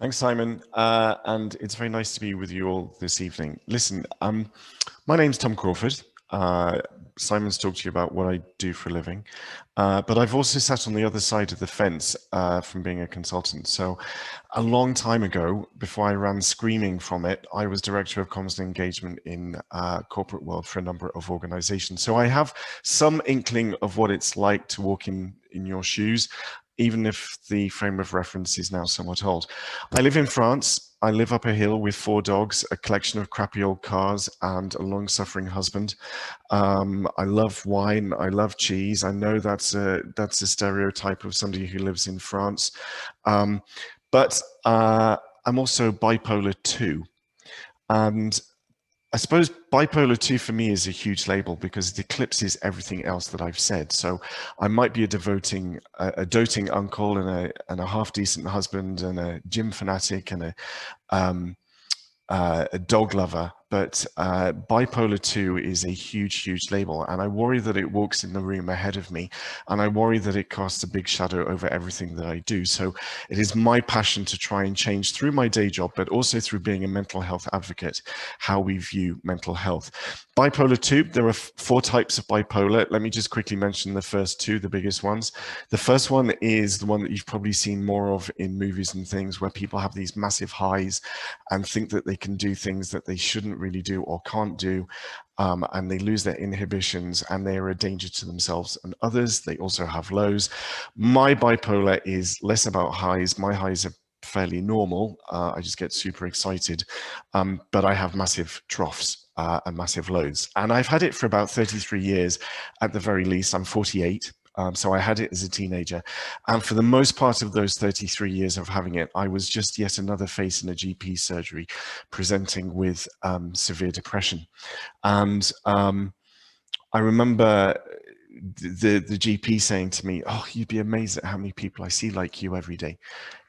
Thanks, Simon. And it's very nice to be with you all this evening. Listen, my name's Tom Crawford. Simon's talked to you about what I do for a living, but I've also sat on the other side of the fence from being a consultant. So a long time ago, before I ran screaming from it, I was director of comms and engagement in corporate world for a number of organizations. So I have some inkling of what it's like to walk in your shoes, even if the frame of reference is now somewhat old. I live in France. I live up a hill with 4 dogs, a collection of crappy old cars, and a long-suffering husband. I love wine. I love cheese. I know that's a stereotype of somebody who lives in France, but I'm also bipolar 2, and I suppose bipolar 2 for me is a huge label because it eclipses everything else that I've said. So I might be a doting uncle and a half-decent husband and a gym fanatic and a dog lover, but bipolar 2 is a huge label, and I worry that it walks in the room ahead of me, and I worry that it casts a big shadow over everything that I do. So it is my passion to try and change through my day job, but also through being a mental health advocate, how we view mental health. Bipolar 2, there are 4 types of bipolar. Let me just quickly mention the first 2, the biggest ones. The first one is the one that you've probably seen more of in movies and things, where people have these massive highs and think that they can do things that they shouldn't really do or can't do, and they lose their inhibitions and they are a danger to themselves and others. They also have lows. My bipolar is less about highs. My highs are fairly normal. I just get super excited, but I have massive troughs and massive lows. And I've had it for about 33 years at the very least. I'm 48. So I had it as a teenager. And for the most part of those 33 years of having it, I was just yet another face in a GP surgery presenting with severe depression. And I remember the GP saying to me, "Oh, you'd be amazed at how many people I see like you every day,"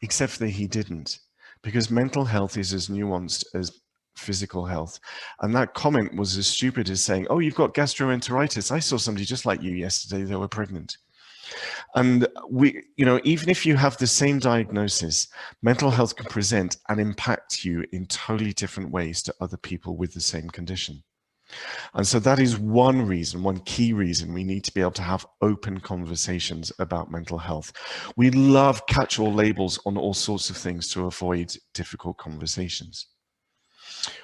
except that he didn't, because mental health is as nuanced as physical health. And that comment was as stupid as saying, "Oh, you've got gastroenteritis. I saw somebody just like you yesterday, they were pregnant." And even if you have the same diagnosis, mental health can present and impact you in totally different ways to other people with the same condition. And so that is one reason, one key reason we need to be able to have open conversations about mental health. We love catch-all labels on all sorts of things to avoid difficult conversations.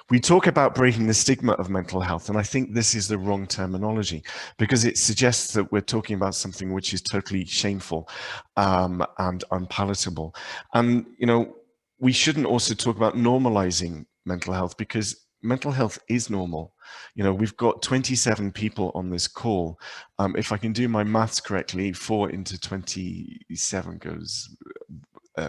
We talk about breaking the stigma of mental health, and I think this is the wrong terminology because it suggests that we're talking about something which is totally shameful and unpalatable. And, we shouldn't also talk about normalizing mental health because mental health is normal. We've got 27 people on this call. If I can do my maths correctly, 4 into 27 goes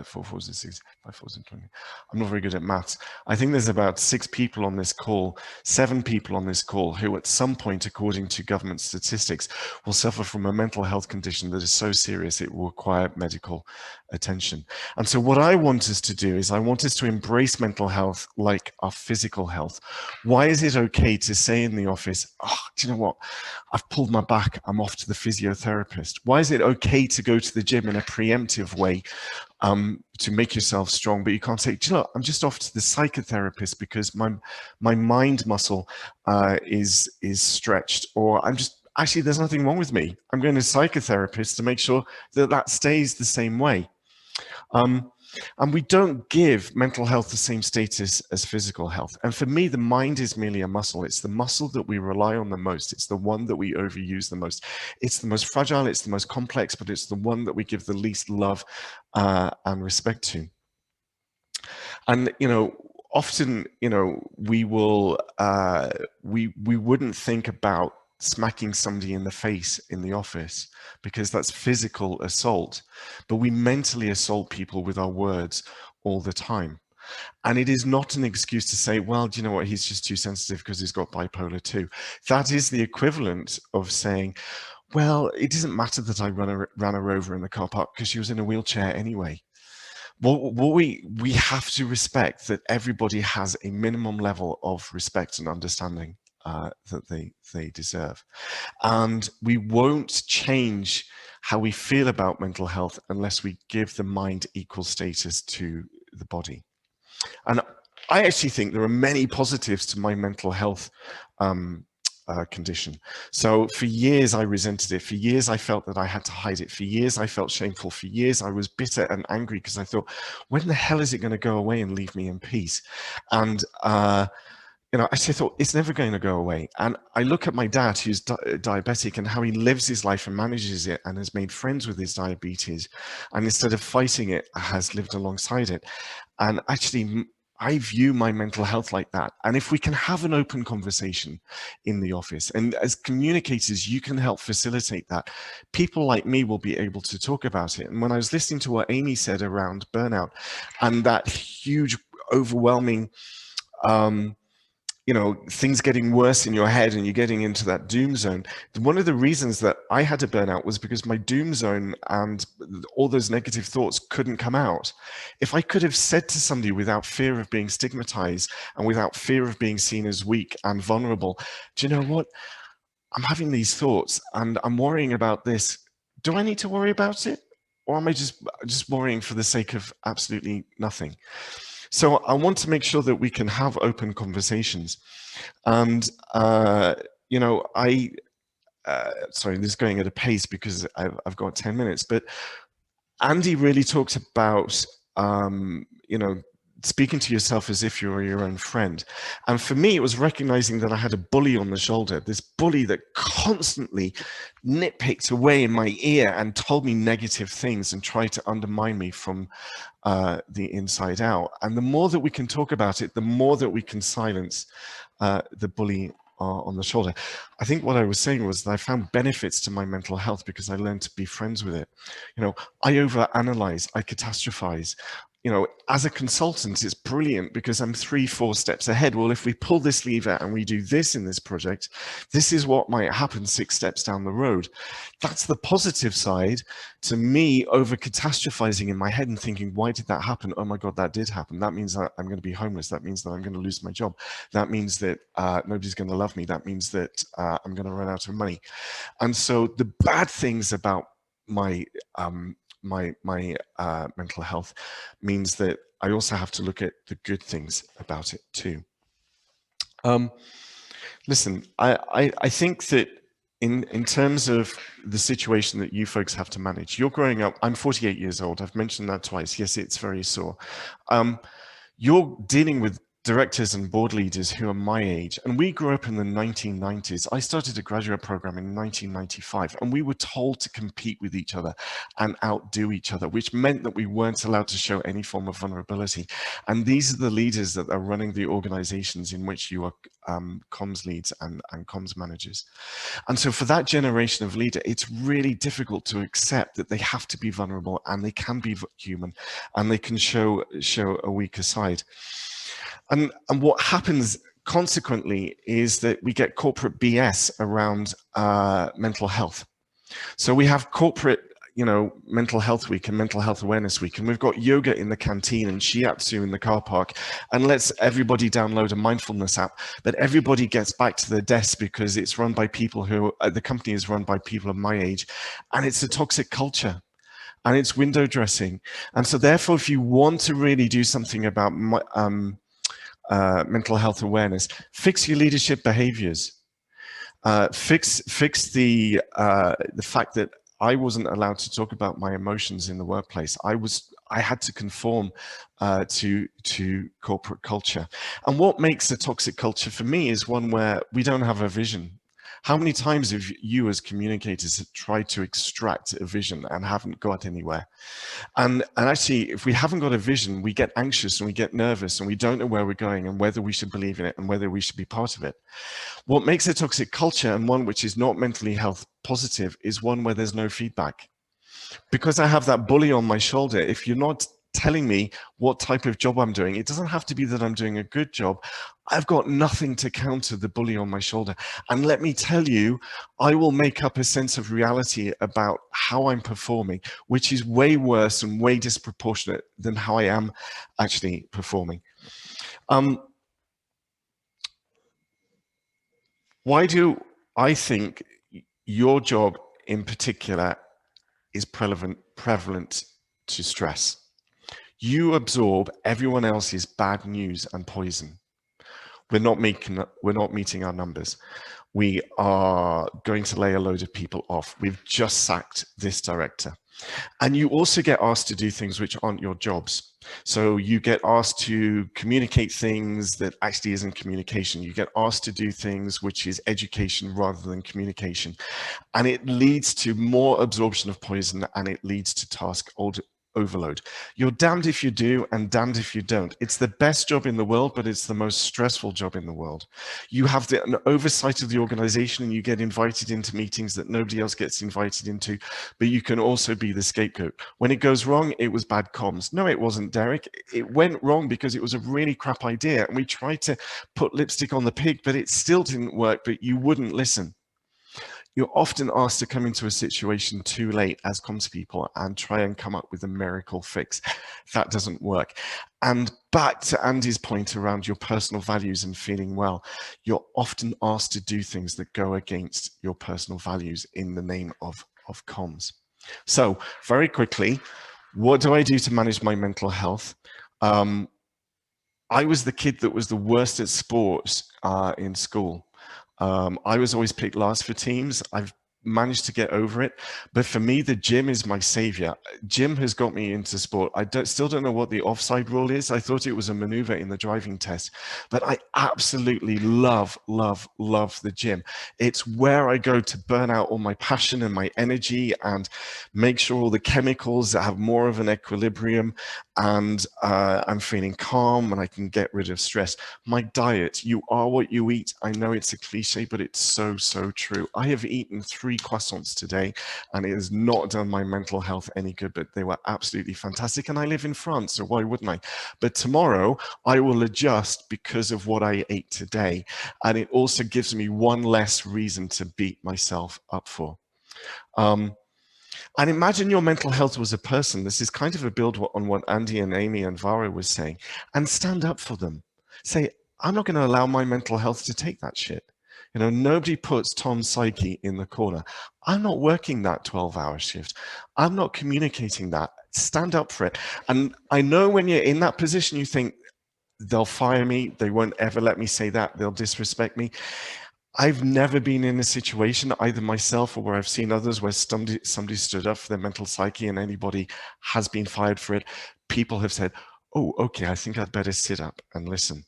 4 4s and 6, 5 4s and 20. I'm not very good at maths. I think there's about 6 people on this call, 7 people on this call who at some point, according to government statistics, will suffer from a mental health condition that is so serious it will require medical attention. And so what I want us to do is I want us to embrace mental health like our physical health. Why is it okay to say in the office, "Oh, do you know what? I've pulled my back. I'm off to the physiotherapist." Why is it okay to go to the gym in a preemptive way to make yourself strong, but you can't say, "Do you know what? I'm just off to the psychotherapist because my mind muscle is stretched," or actually, there's nothing wrong with me. I'm going to a psychotherapist to make sure that that stays the same way. And we don't give mental health the same status as physical health. And for me, the mind is merely a muscle. It's the muscle that we rely on the most. It's the one that we overuse the most. It's the most fragile, it's the most complex, but it's the one that we give the least love and respect to. And, often, we will, we wouldn't think about smacking somebody in the face in the office because that's physical assault, but we mentally assault people with our words all the time. And it is not an excuse to say, "Well, do you know what? He's just too sensitive because he's got bipolar 2. That is the equivalent of saying, "Well, it doesn't matter that I ran her over in the car park because she was in a wheelchair anyway." Well, we have to respect that everybody has a minimum level of respect and understanding that they deserve. And we won't change how we feel about mental health unless we give the mind equal status to the body. And I actually think there are many positives to my mental health condition. So for years I resented it. For years I felt that I had to hide it. For years I felt shameful. For years I was bitter and angry because I thought, when the hell is it going to go away and leave me in peace? And you know, I actually thought it's never going to go away. And I look at my dad, who's diabetic, and how he lives his life and manages it and has made friends with his diabetes. And instead of fighting it, has lived alongside it. And actually, I view my mental health like that. And if we can have an open conversation in the office, and as communicators, you can help facilitate that, people like me will be able to talk about it. And when I was listening to what Amy said around burnout and that huge, overwhelming, you know, things getting worse in your head and you're getting into that doom zone. One of the reasons that I had to burn out was because my doom zone and all those negative thoughts couldn't come out. If I could have said to somebody without fear of being stigmatized and without fear of being seen as weak and vulnerable, do you know what? I'm having these thoughts and I'm worrying about this. Do I need to worry about it? Or am I just worrying for the sake of absolutely nothing? So I want to make sure that we can have open conversations. And, you know, sorry, this is going at a pace because I've got 10 minutes, but Andy really talked about, you know, speaking to yourself as if you were your own friend. And for me, it was recognizing that I had a bully on the shoulder, this bully that constantly nitpicked away in my ear and told me negative things and tried to undermine me from the inside out. And the more that we can talk about it, the more that we can silence the bully on the shoulder. I think what I was saying was that I found benefits to my mental health because I learned to be friends with it. You know, I overanalyze, I catastrophize. You know, as a consultant, it's brilliant because I'm 3-4 steps ahead. Well, if we pull this lever and we do this in this project, this is what might happen 6 steps down the road. That's the positive side to me over catastrophizing in my head and thinking, why did that happen? Oh my God, that did happen. That means that I'm going to be homeless. That means that I'm going to lose my job. That means that nobody's going to love me. That means that I'm going to run out of money. And so the bad things about my mental health means that I also have to look at the good things about it too. Listen, I think that in terms of the situation that you folks have to manage, you're growing up, I'm 48 years old, I've mentioned that twice. Yes, it's very sore. You're dealing with directors and board leaders who are my age, and we grew up in the 1990s. I started a graduate program in 1995, and we were told to compete with each other and outdo each other, which meant that we weren't allowed to show any form of vulnerability. And these are the leaders that are running the organizations in which you are comms leads and comms managers. And so for that generation of leader, it's really difficult to accept that they have to be vulnerable and they can be human and they can show a weaker side. And what happens consequently is that we get corporate BS around mental health. So we have corporate, you know, mental health week and mental health awareness week, and we've got yoga in the canteen and shiatsu in the car park, and let's everybody download a mindfulness app, but everybody gets back to their desk because it's run by people who, the company is run by people of my age, and it's a toxic culture. And it's window dressing. And so therefore, if you want to really do something about mental health awareness, fix your leadership behaviors. Fix the fact that I wasn't allowed to talk about my emotions in the workplace. I had to conform to corporate culture. And what makes a toxic culture for me is one where we don't have a vision. How many times have you as communicators have tried to extract a vision and haven't got anywhere? And actually, if we haven't got a vision, we get anxious and we get nervous and we don't know where we're going and whether we should believe in it and whether we should be part of it. What makes a toxic culture, and one which is not mentally health positive, is one where there's no feedback. Because I have that bully on my shoulder, if you're not telling me what type of job I'm doing, it doesn't have to be that I'm doing a good job. I've got nothing to counter the bully on my shoulder. And let me tell you, I will make up a sense of reality about how I'm performing, which is way worse and way disproportionate than how I am actually performing. Why do I think your job in particular is prevalent to stress? You absorb everyone else's bad news and poison. We're not meeting our numbers. We are going to lay a load of people off. We've just sacked this director. And you also get asked to do things which aren't your jobs. So you get asked to communicate things that actually isn't communication. You get asked to do things which is education rather than communication. And it leads to more absorption of poison, and it leads to task overload. You're damned if you do and damned if you don't. It's the best job in the world, but it's the most stressful job in the world. You have an oversight of the organization, and you get invited into meetings that nobody else gets invited into, but you can also be the scapegoat. When it goes wrong, it was bad comms. No, it wasn't, Derek. It went wrong because it was a really crap idea, and we tried to put lipstick on the pig, but it still didn't work, but you wouldn't listen. You're often asked to come into a situation too late as comms people and try and come up with a miracle fix. That doesn't work. And back to Andy's point around your personal values and feeling well, you're often asked to do things that go against your personal values in the name of comms. So very quickly, what do I do to manage my mental health? I was the kid that was the worst at sports in school. I was always picked last for teams. I've managed to get over it, but for me, the gym is my savior. Gym has got me into sport. I still don't know what the offside rule is. I thought it was a maneuver in the driving test, but I absolutely love the gym. It's where I go to burn out all my passion and my energy and make sure all the chemicals have more of an equilibrium, and I'm feeling calm and I can get rid of stress. My diet, you are what you eat. I know it's a cliche, but it's so true. I have eaten 3 croissants today, and it has not done my mental health any good, but they were absolutely fantastic. And I live in France, so why wouldn't I? But tomorrow I will adjust because of what I ate today. And it also gives me one less reason to beat myself up for. And imagine your mental health was a person. This is kind of a build on what Andy and Amy and Vara was saying. And stand up for them. Say, I'm not going to allow my mental health to take that shit. You know, nobody puts Tom's psyche in the corner. I'm not working that 12-hour shift. I'm not communicating that. Stand up for it. And I know when you're in that position, you think, they'll fire me. They won't ever let me say that. They'll disrespect me. I've never been in a situation, either myself or where I've seen others, where somebody stood up for their mental psyche and anybody has been fired for it. People have said, oh, okay, I think I'd better sit up and listen.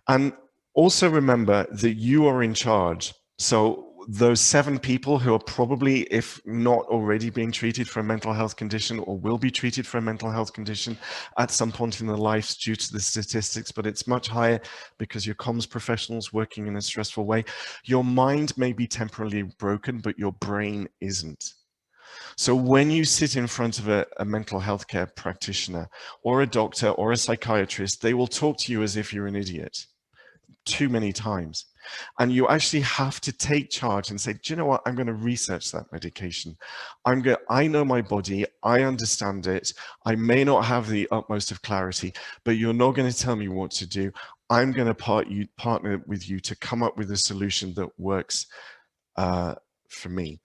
And also remember that you are in charge. So those 7 people who are probably, if not already being treated for a mental health condition or will be treated for a mental health condition at some point in their lives due to the statistics, but it's much higher because you're comms professionals working in a stressful way. Your mind may be temporarily broken, but your brain isn't. So when you sit in front of a mental health care practitioner or a doctor or a psychiatrist, they will talk to you as if you're an idiot. Too many times. And you actually have to take charge and say, do you know what? I'm going to research that medication. I know my body. I understand it. I may not have the utmost of clarity, but you're not going to tell me what to do. I'm going to partner with you to come up with a solution that works for me.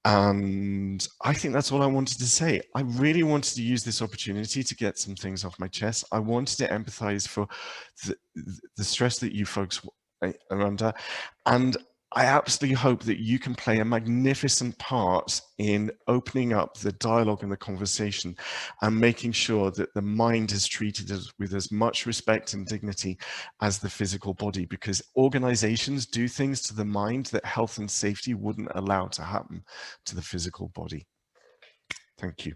And I think that's all I wanted to say. I really wanted to use this opportunity to get some things off my chest. I wanted to empathize for the stress that you folks are under. And I absolutely hope that you can play a magnificent part in opening up the dialogue and the conversation and making sure that the mind is treated with as much respect and dignity as the physical body, because organizations do things to the mind that health and safety wouldn't allow to happen to the physical body. Thank you.